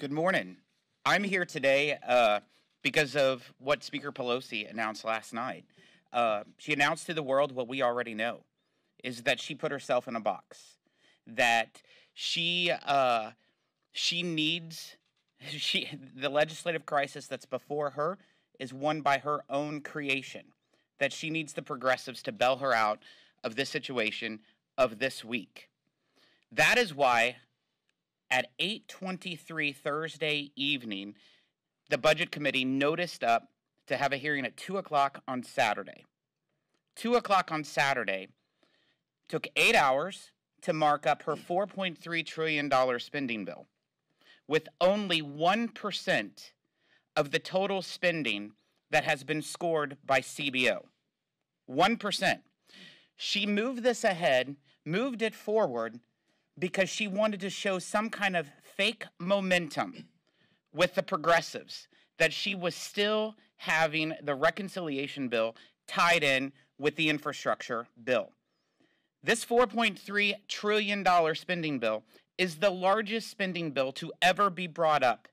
Good morning. I'm here today because of what Speaker Pelosi announced last night. She announced to the world what we already know, is that she put herself in a box, that the legislative crisis that's before her is one by her own creation, that she needs the progressives to bail her out of this situation of this week. That is why at 8:23 Thursday evening, the Budget Committee noticed up to have a hearing at 2 o'clock on Saturday. 2 o'clock on Saturday took 8 hours to mark up her $4.3 trillion spending bill, with only 1% of the total spending that has been scored by CBO. 1%. She moved this ahead, moved it forward, because she wanted to show some kind of fake momentum with the progressives, that she was still having the reconciliation bill tied in with the infrastructure bill. This $4.3 trillion spending bill is the largest spending bill to ever be brought up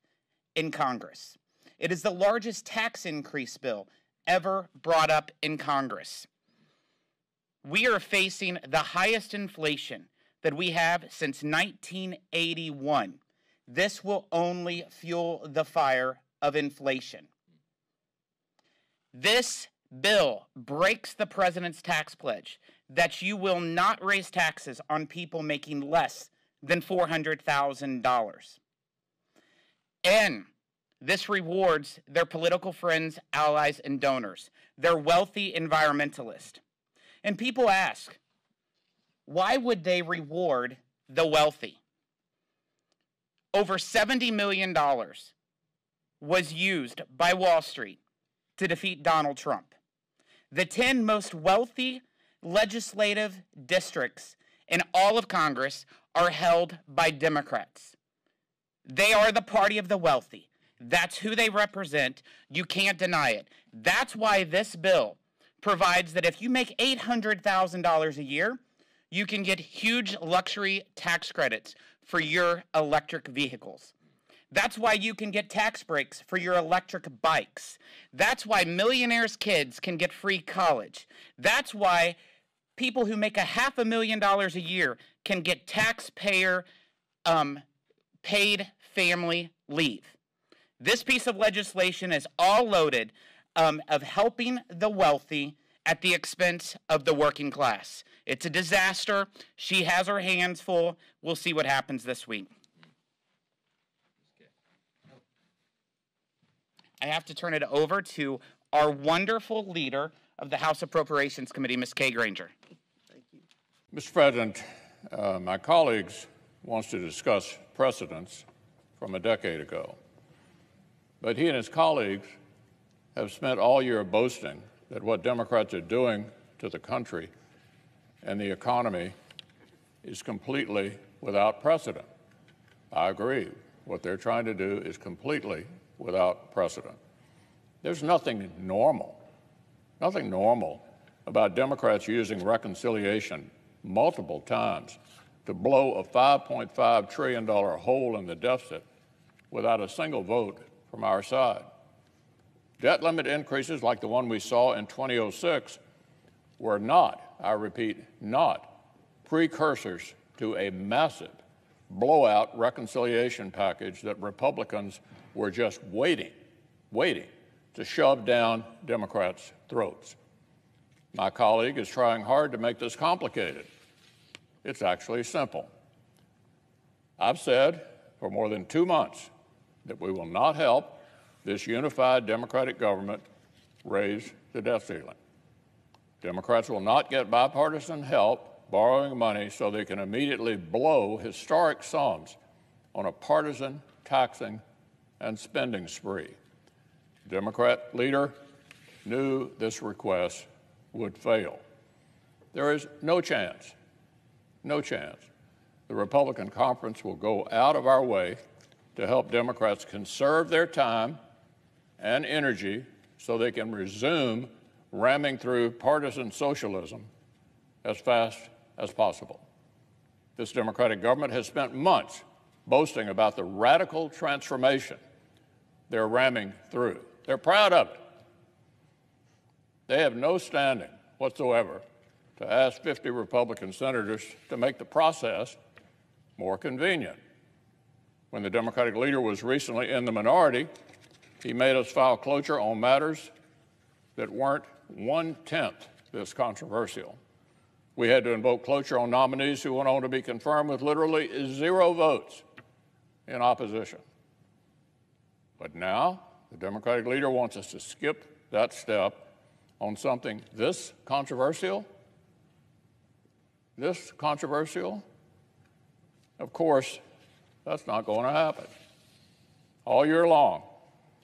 in Congress. It is the largest tax increase bill ever brought up in Congress. We are facing the highest inflation that we have since 1981. This will only fuel the fire of inflation. This bill breaks the president's tax pledge that you will not raise taxes on people making less than $400,000. And this rewards their political friends, allies, and donors, their wealthy environmentalists. And people ask, why would they reward the wealthy? Over $70 million was used by Wall Street to defeat Donald Trump. The 10 most wealthy legislative districts in all of Congress are held by Democrats. They are the party of the wealthy. That's who they represent. You can't deny it. That's why this bill provides that if you make $800,000 a year, you can get huge luxury tax credits for your electric vehicles. That's why you can get tax breaks for your electric bikes. That's why millionaires' kids can get free college. That's why people who make $500,000 a year can get taxpayer paid family leave. This piece of legislation is all loaded of helping the wealthy at the expense of the working class. It's a disaster. She has her hands full. We'll see what happens this week. I have to turn it over to our wonderful leader of the House Appropriations Committee, Ms. Kay Granger. Thank you. Mr. President, my colleagues wants to discuss precedents from a decade ago. But he and his colleagues have spent all year boasting that what Democrats are doing to the country and the economy is completely without precedent. I agree. What they're trying to do is completely without precedent. There's nothing normal about Democrats using reconciliation multiple times to blow a $5.5 trillion hole in the deficit without a single vote from our side. Debt limit increases like the one we saw in 2006 were not, I repeat, not precursors to a massive blowout reconciliation package that Republicans were just waiting to shove down Democrats' throats. My colleague is trying hard to make this complicated. It's actually simple. I've said for more than 2 months that we will not help this unified Democratic government raise the debt ceiling. Democrats will not get bipartisan help borrowing money so they can immediately blow historic sums on a partisan taxing and spending spree. The Democrat leader knew this request would fail. There is no chance the Republican conference will go out of our way to help Democrats conserve their time and energy so they can resume ramming through partisan socialism as fast as possible. This Democratic government has spent months boasting about the radical transformation they're ramming through. They're proud of it. They have no standing whatsoever to ask 50 Republican senators to make the process more convenient. When the Democratic leader was recently in the minority, he made us file cloture on matters that weren't 1/10 this controversial. We had to invoke cloture on nominees who went on to be confirmed with literally 0 votes in opposition. But now, the Democratic leader wants us to skip that step on something this controversial? This controversial? Of course, that's not going to happen. All year long,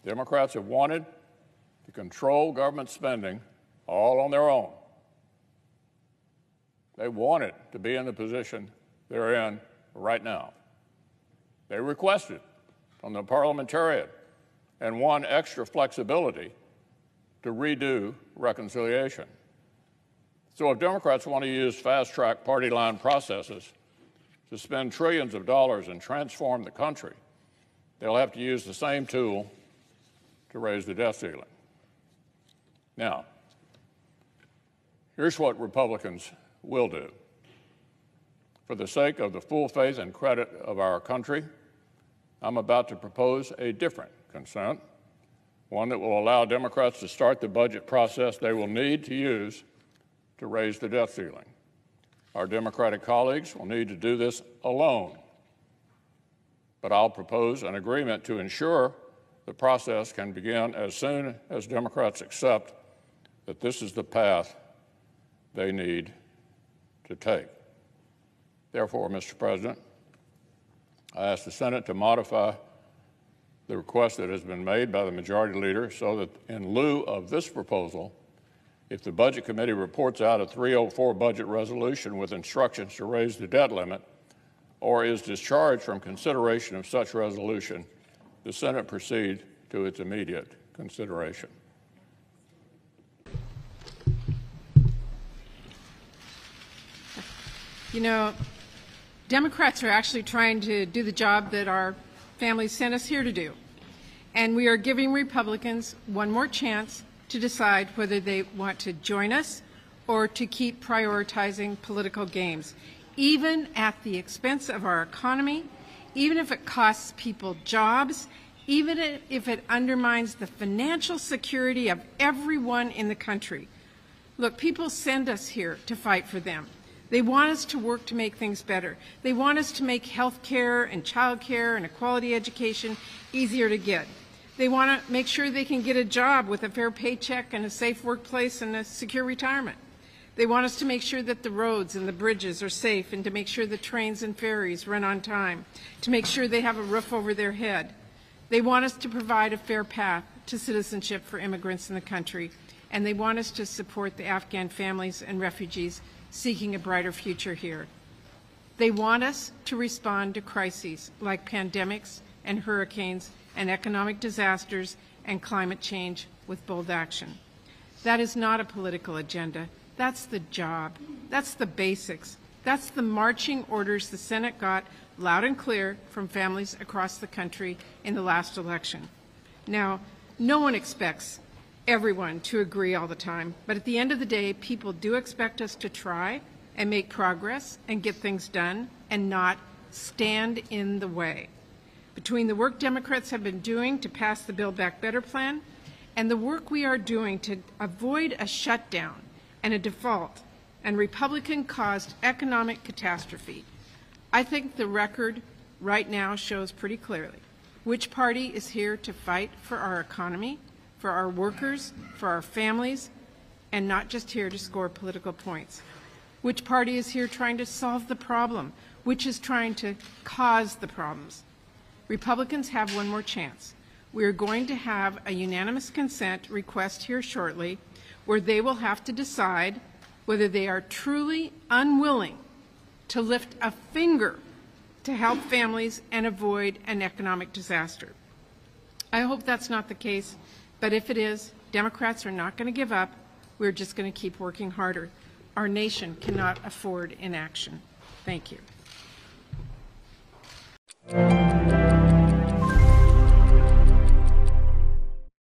Democrats have wanted to control government spending all on their own. They wanted to be in the position they're in right now. They requested from the parliamentarian and won extra flexibility to redo reconciliation. So if Democrats want to use fast-track party line processes to spend trillions of dollars and transform the country, they'll have to use the same tool to raise the debt ceiling. Now, here's what Republicans will do. For the sake of the full faith and credit of our country, I'm about to propose a different consent, one that will allow Democrats to start the budget process they will need to use to raise the debt ceiling. Our Democratic colleagues will need to do this alone, but I'll propose an agreement to ensure the process can begin as soon as Democrats accept that this is the path they need to take. Therefore, Mr. President, I ask the Senate to modify the request that has been made by the majority leader so that in lieu of this proposal, if the Budget Committee reports out a 304 budget resolution with instructions to raise the debt limit or is discharged from consideration of such resolution, the Senate proceed to its immediate consideration. You know, Democrats are actually trying to do the job that our families sent us here to do. And we are giving Republicans one more chance to decide whether they want to join us or to keep prioritizing political games, even at the expense of our economy, even if it costs people jobs, even if it undermines the financial security of everyone in the country. Look, people send us here to fight for them. They want us to work to make things better. They want us to make health care and child care and a quality education easier to get. They want to make sure they can get a job with a fair paycheck and a safe workplace and a secure retirement. They want us to make sure that the roads and the bridges are safe and to make sure the trains and ferries run on time, to make sure they have a roof over their head. They want us to provide a fair path to citizenship for immigrants in the country, and they want us to support the Afghan families and refugees seeking a brighter future here. They want us to respond to crises like pandemics and hurricanes and economic disasters and climate change with bold action. That is not a political agenda. That's the job. That's the basics. That's the marching orders the Senate got loud and clear from families across the country in the last election. Now, no one expects everyone to agree all the time, but at the end of the day, people do expect us to try and make progress and get things done and not stand in the way. Between the work Democrats have been doing to pass the Build Back Better plan and the work we are doing to avoid a shutdown and a default and Republican-caused economic catastrophe, I think the record right now shows pretty clearly which party is here to fight for our economy, for our workers, for our families, and not just here to score political points. Which party is here trying to solve the problem, which is trying to cause the problems. Republicans have one more chance. We are going to have a unanimous consent request here shortly where they will have to decide whether they are truly unwilling to lift a finger to help families and avoid an economic disaster. I hope that's not the case, but if it is, Democrats are not going to give up. We're just going to keep working harder. Our nation cannot afford inaction. Thank you.